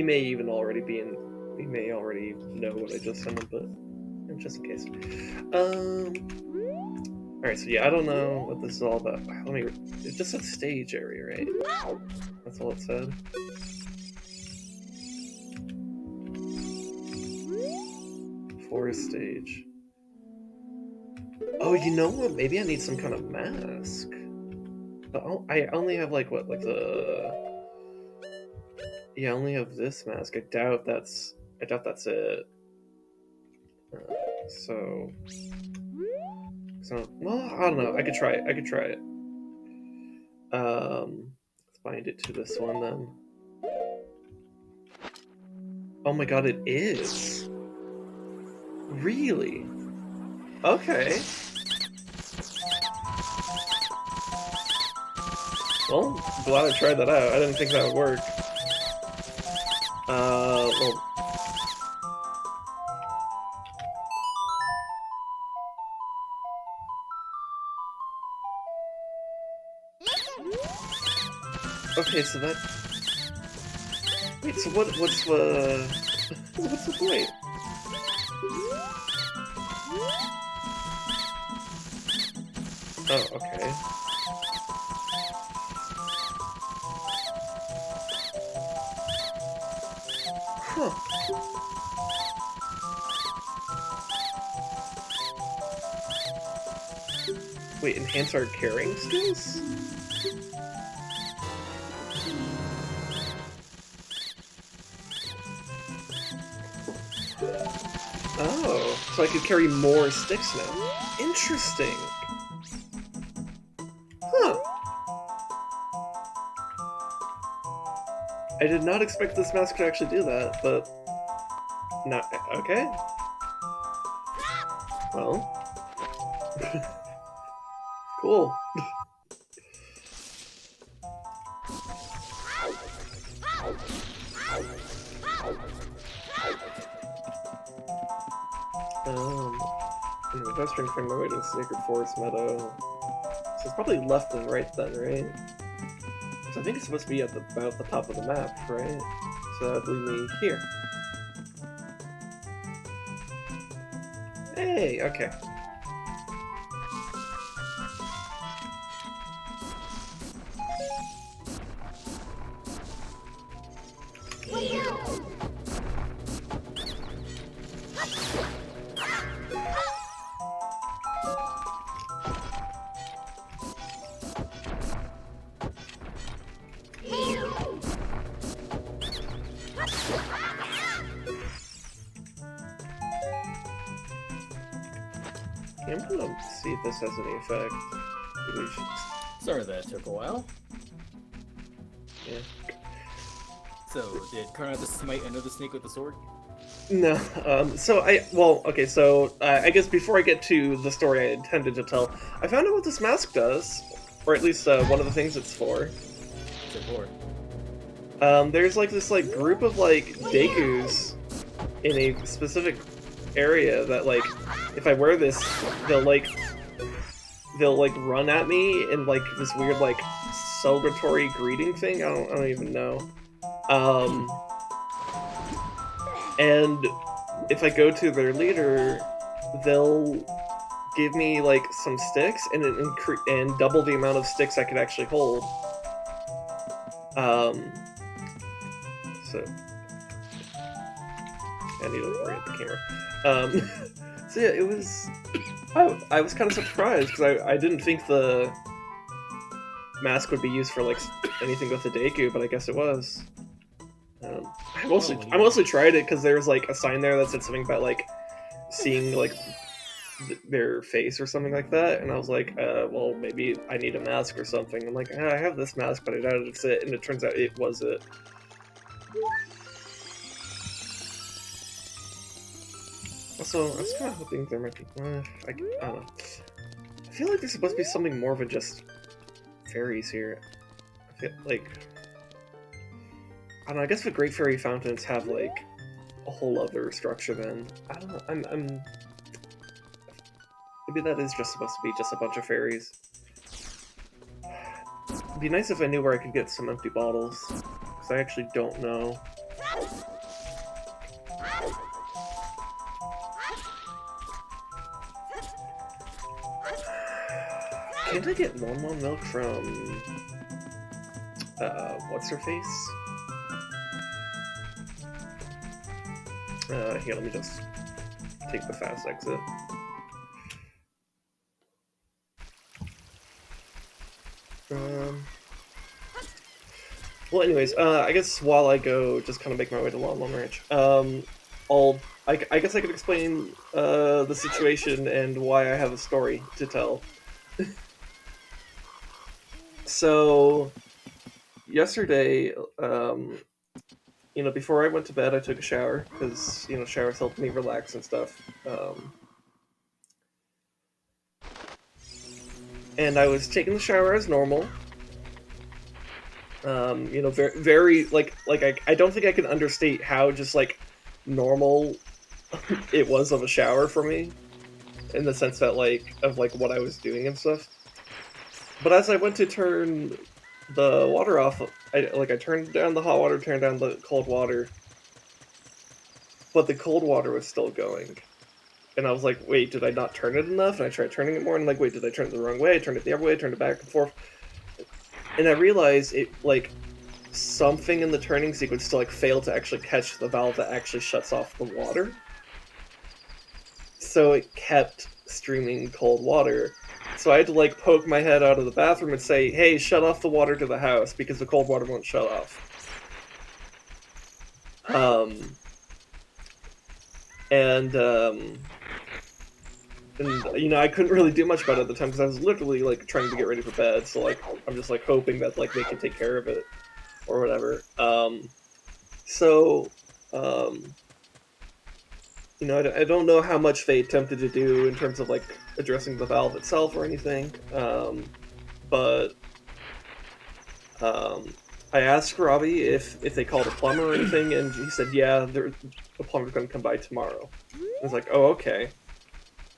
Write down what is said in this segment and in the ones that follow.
may even already be in. He may already know what I just sent him, but just in case. Alright, so yeah, I don't know what this is all about. Let me. It just said stage area, right? That's all it said. Forest stage. Oh, you know what? Maybe I need some kind of mask. But I only have like what, like the. Yeah, I only have this mask. I doubt that's it. So, well, I don't know. I could try it. Let's bind it to this one then. Oh my god, it is. Really? Okay. Well, glad I tried that out. I didn't think that would work. Well. Okay, so that... Wait, so what's the... what's the point? Oh, okay. Huh. Wait, enhance our carrying skills? Oh, so I could carry more sticks now. Interesting. Huh. I did not expect this mask to actually do that, but... Not... Okay. Well... Cool. Anyway, spring find my way to the Sacred Forest Meadow. So it's probably left and right then, right? So I think it's supposed to be at about the top of the map, right? So that'd lead me here. Hey, okay. I'm gonna see if this has any effect. Sorry that took a while. Yeah. So, did Karna the smite another snake with the sword? No, so I guess before I get to the story I intended to tell, I found out what this mask does, or at least one of the things it's for. What's it for? There's like this like group of like Dekus in a specific area that like, if I wear this, they'll like run at me in like this weird like celebratory greeting thing. I don't even know. And if I go to their leader, they'll give me like some sticks and double the amount of sticks I could actually hold. So I need to orient the camera. So yeah, it was. I was kind of surprised because I didn't think the mask would be used for like anything with the Deku, but I guess it was. I mostly tried it because there was like a sign there that said something about like seeing like their face or something like that, and I was like, well, maybe I need a mask or something. I'm like, I have this mask, but I doubt it's it, and it turns out it was it. Also, I was kind of hoping there might be. I don't know. I feel like there's supposed to be something more than just fairies here. I feel like. I don't know, I guess the Great Fairy Fountains have, like, a whole other structure then. I don't know, I'm... Maybe that is just supposed to be just a bunch of fairies. It'd be nice if I knew where I could get some empty bottles, because I actually don't know. can't I get one milk from what's her face? Here, let me just take the fast exit. Well, anyways, I guess while I go, just kind of make my way to Lon Ranch, I guess I could explain the situation and why I have a story to tell. So, yesterday, before I went to bed, I took a shower because showers help me relax and stuff. And I was taking the shower as normal. Very, very I don't think I can understate how just like normal it was of a shower for me, in the sense that of what I was doing and stuff. But as I went to turn the water off, I turned down the hot water, turned down the cold water, but the cold water was still going. And I was like, wait, did I not turn it enough? And I tried turning it more, and I'm like, wait, did I turn it the wrong way? I turned it the other way, turned it back and forth. And I realized it, something in the turning sequence to, fail to actually catch the valve that actually shuts off the water. So it kept streaming cold water. So I had to, poke my head out of the bathroom and say, hey, shut off the water to the house, because the cold water won't shut off. And I couldn't really do much about it at the time because I was literally trying to get ready for bed. So I'm just hoping that they can take care of it or whatever. I don't know how much they attempted to do in terms of addressing the valve itself or anything. But I asked Robbie if they called a plumber or anything, and he said, yeah, the plumber's going to come by tomorrow. I was like, oh, okay.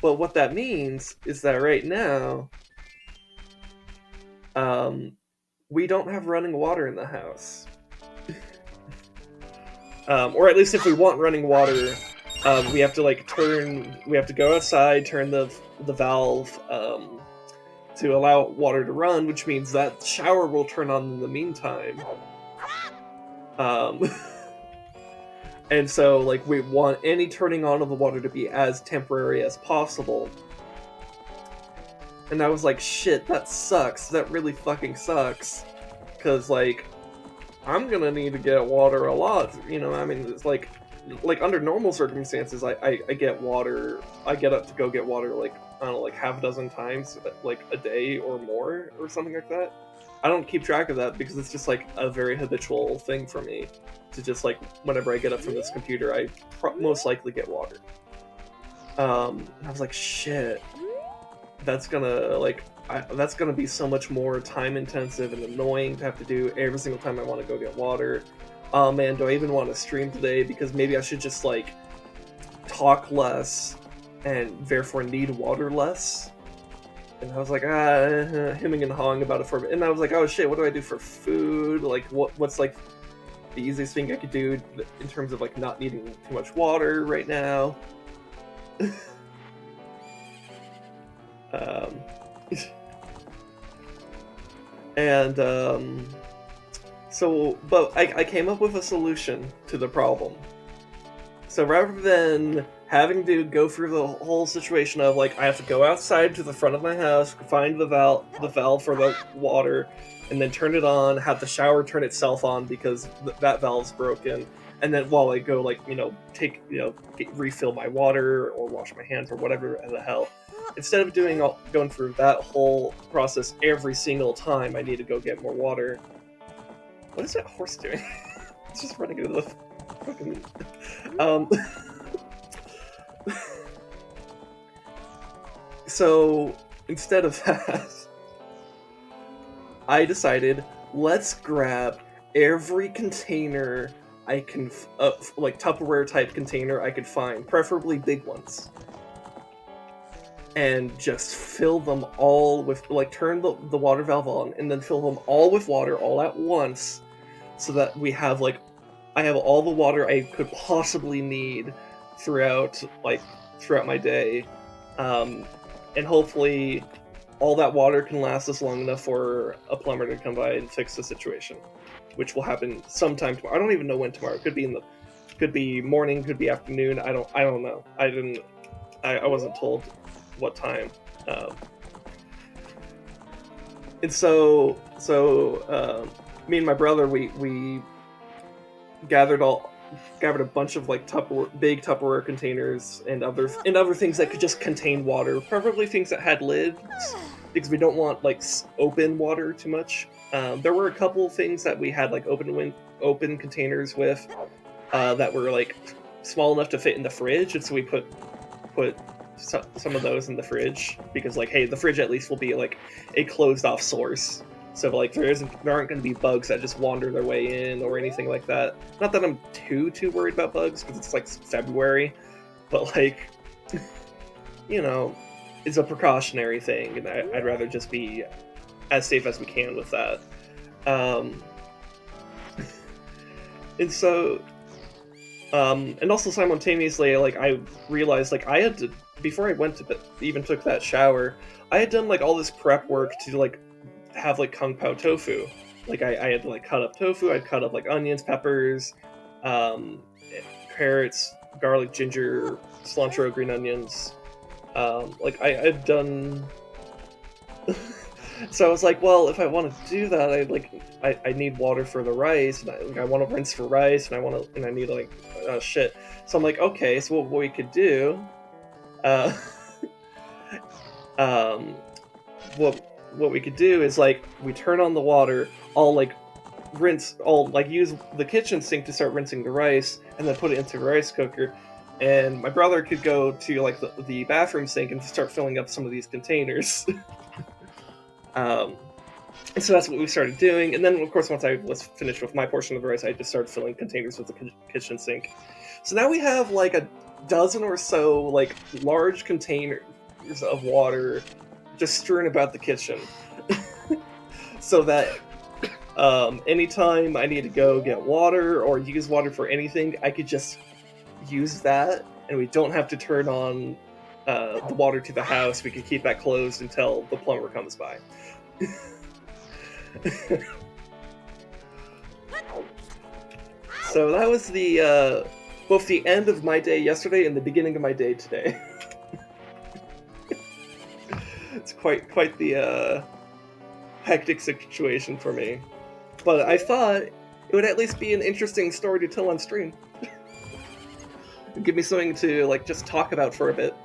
But what that means is that right now, we don't have running water in the house. Or at least if we want running water, we have to go outside, turn the valve to allow water to run, which means that shower will turn on in the meantime. And so, we want any turning on of the water to be as temporary as possible. And I was like, shit, that sucks. That really fucking sucks. Because, I'm gonna need to get water a lot. It's under normal circumstances, I get water. I get up to go get water, I don't know, half a dozen times, a day or more, or something like that. I don't keep track of that because it's just, a very habitual thing for me. To just, whenever I get up from this computer, I most likely get water. I was like, shit. That's gonna be so much more time intensive and annoying to have to do every single time I want to go get water. Oh man, do I even want to stream today? Because maybe I should just talk less and therefore need water less. And I was like, hemming and hawing about it for a bit. And I was like, oh shit, what do I do for food? What's the easiest thing I could do in terms of not needing too much water right now? But I came up with a solution to the problem. So rather than having to go through the whole situation of I have to go outside to the front of my house, find the valve for the water, and then turn it on, have the shower turn itself on because that valve's broken, and then while I go refill my water or wash my hands or whatever the hell, instead of going through that whole process every single time I need to go get more water. What is that horse doing? It's just running into the fucking... So, instead of that, I decided, let's grab every container I can... Tupperware type container I could find, preferably big ones. And just fill them all with, turn the water valve on, and then fill them all with water all at once, so that we have, I have all the water I could possibly need throughout my day, and hopefully all that water can last us long enough for a plumber to come by and fix the situation, which will happen sometime tomorrow. I don't even know when tomorrow. It could be morning, could be afternoon. I don't know. I wasn't told what time. Um, and me and my brother, we gathered a bunch of like big Tupperware containers and other things that could just contain water, preferably things that had lids, because we don't want like open water too much. There were a couple things that we had like open containers with that were like small enough to fit in the fridge, and so we put some of those in the fridge because like, hey, the fridge at least will be like a closed off source. So like there aren't going to be bugs that just wander their way in or anything like that. Not that I'm too worried about bugs because it's like February, but like, you know, it's a precautionary thing, and I'd rather just be as safe as we can with that. And so, and also simultaneously, like I realized like I had to, before I went to even took that shower, I had done like all this prep work to like have like kung pao tofu. Like I had to like cut up tofu. I'd cut up like onions, peppers, carrots, garlic, ginger, cilantro, green onions. Like I had done. So I was like, well, if I want to do that, I need water for the rice, and I want to rinse for rice, and I need like shit. So I'm like, okay, so what we could do, uh, what we could do is like we turn on the water, I'll like use the kitchen sink to start rinsing the rice, and then put it into the rice cooker, and my brother could go to like the bathroom sink and start filling up some of these containers. And so that's what we started doing, and then of course once I was finished with my portion of the rice, I just started filling containers with the kitchen sink. So now we have like a dozen or so like large containers of water just strewn about the kitchen. So that anytime I need to go get water or use water for anything, I could just use that, and we don't have to turn on the water to the house. We could keep that closed until the plumber comes by. So that was the both the end of my day yesterday and the beginning of my day today. It's quite the hectic situation for me, but I thought it would at least be an interesting story to tell on stream. Give me something to like just talk about for a bit.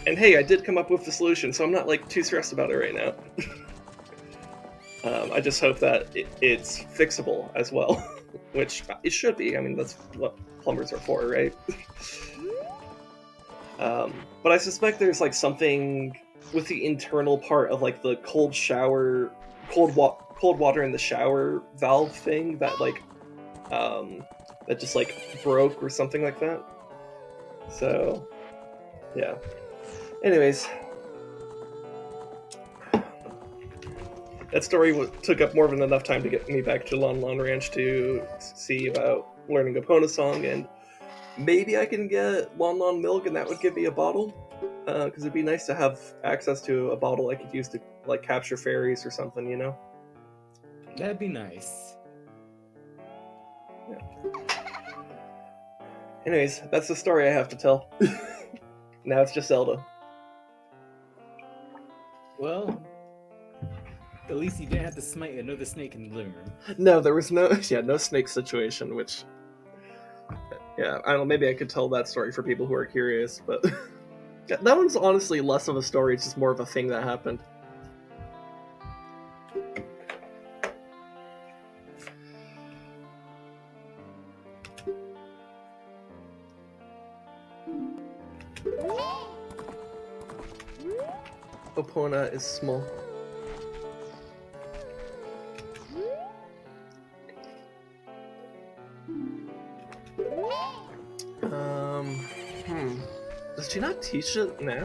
And hey, I did come up with the solution, so I'm not like too stressed about it right now. I just hope that it's fixable as well, which it should be. I mean, that's what plumbers are for, right? But I suspect there's like something with the internal part of like the cold water in the shower valve thing that like that just like broke or something like that. So yeah. Anyways, that story took up more than enough time to get me back to Lon Lon Ranch to see about learning Epona song, and maybe I can get Lon Lon milk, and that would give me a bottle. Because it'd be nice to have access to a bottle I could use to like capture fairies or something, you know? That'd be nice. Yeah. Anyways, that's the story I have to tell. Now it's just Zelda. Well, at least you didn't have to smite another snake in the living room. No, there was no snake situation, which yeah, I don't know, maybe I could tell that story for people who are curious, but that one's honestly less of a story, it's just more of a thing that happened. Epona is small. Does she not teach it now?